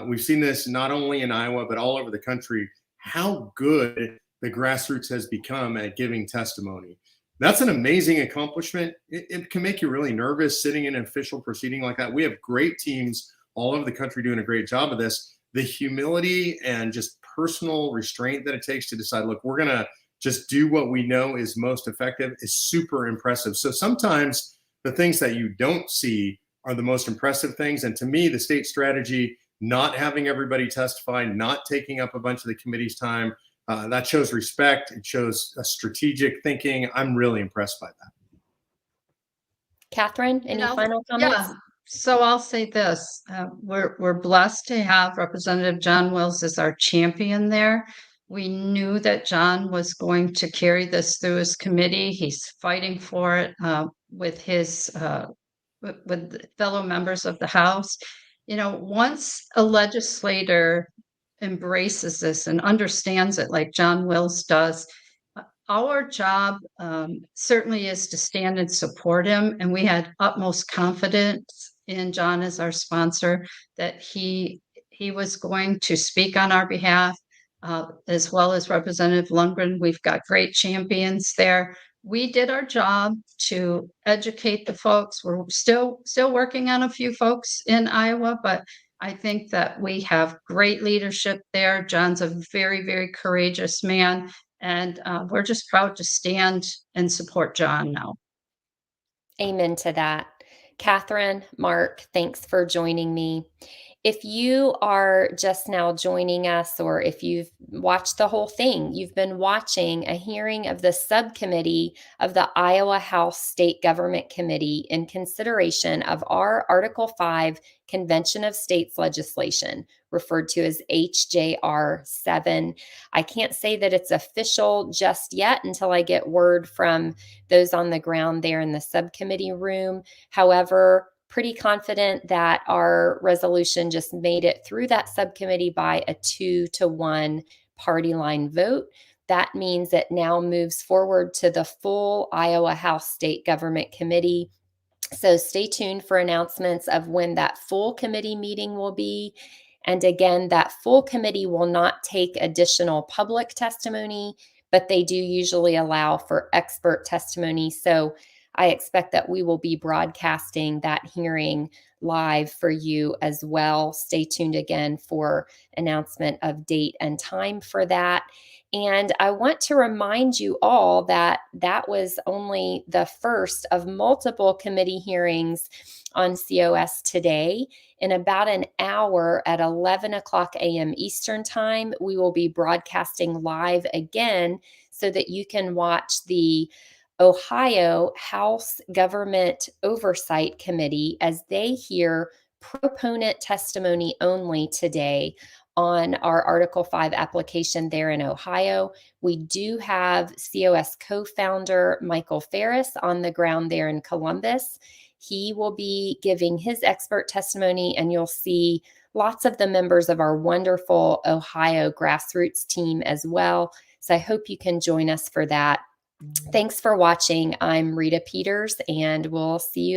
We've seen this not only in Iowa, but all over the country, how good the grassroots has become at giving testimony. That's an amazing accomplishment. It can make you really nervous sitting in an official proceeding like that. We have great teams all over the country doing a great job of this. The humility and just personal restraint that it takes to decide, look, we're going to just do what we know is most effective is super impressive. So sometimes the things that you don't see are the most impressive things. And to me, the state strategy, not having everybody testify, not taking up a bunch of the committee's time, that shows respect. It shows a strategic thinking. I'm really impressed by that. Catherine, any final comments? Yeah. So I'll say this, we're blessed to have Representative John Wills as our champion there. We knew that John was going to carry this through his committee. He's fighting for it with his with fellow members of the House. Once a legislator embraces this and understands it like John Wills does, our job certainly is to stand and support him. And we had utmost confidence in John as our sponsor that he was going to speak on our behalf, as well as Representative Lundgren. We've got great champions there. We did our job to educate the folks. We're still working on a few folks in Iowa, but I think that we have great leadership there. John's a very, very courageous man, and we're just proud to stand and support John now. Amen to that. Catherine, Mark, thanks for joining me. If you are just now joining us, or if you've watched the whole thing, you've been watching a hearing of the subcommittee of the Iowa House State Government Committee in consideration of our Article 5 Convention of States legislation, referred to as HJR 7. I can't say that it's official just yet until I get word from those on the ground there in the subcommittee room. However, pretty confident that our resolution just made it through that subcommittee by a 2-to-1 party line vote. That means it now moves forward to the full Iowa House State Government Committee. So stay tuned for announcements of when that full committee meeting will be. And again, that full committee will not take additional public testimony, but they do usually allow for expert testimony. So I expect that we will be broadcasting that hearing live for you as well. Stay tuned again for announcement of date and time for that. And I want to remind you all that that was only the first of multiple committee hearings on COS today. In about an hour at 11 o'clock a.m. Eastern Time, we will be broadcasting live again so that you can watch the Ohio House Government Oversight Committee as they hear proponent testimony only today on our Article 5 application there in Ohio. We do have COS co-founder Michael Ferris on the ground there in Columbus. He will be giving his expert testimony, and you'll see lots of the members of our wonderful Ohio grassroots team as well. So I hope you can join us for that. Thanks for watching. I'm Rita Peters, and we'll see you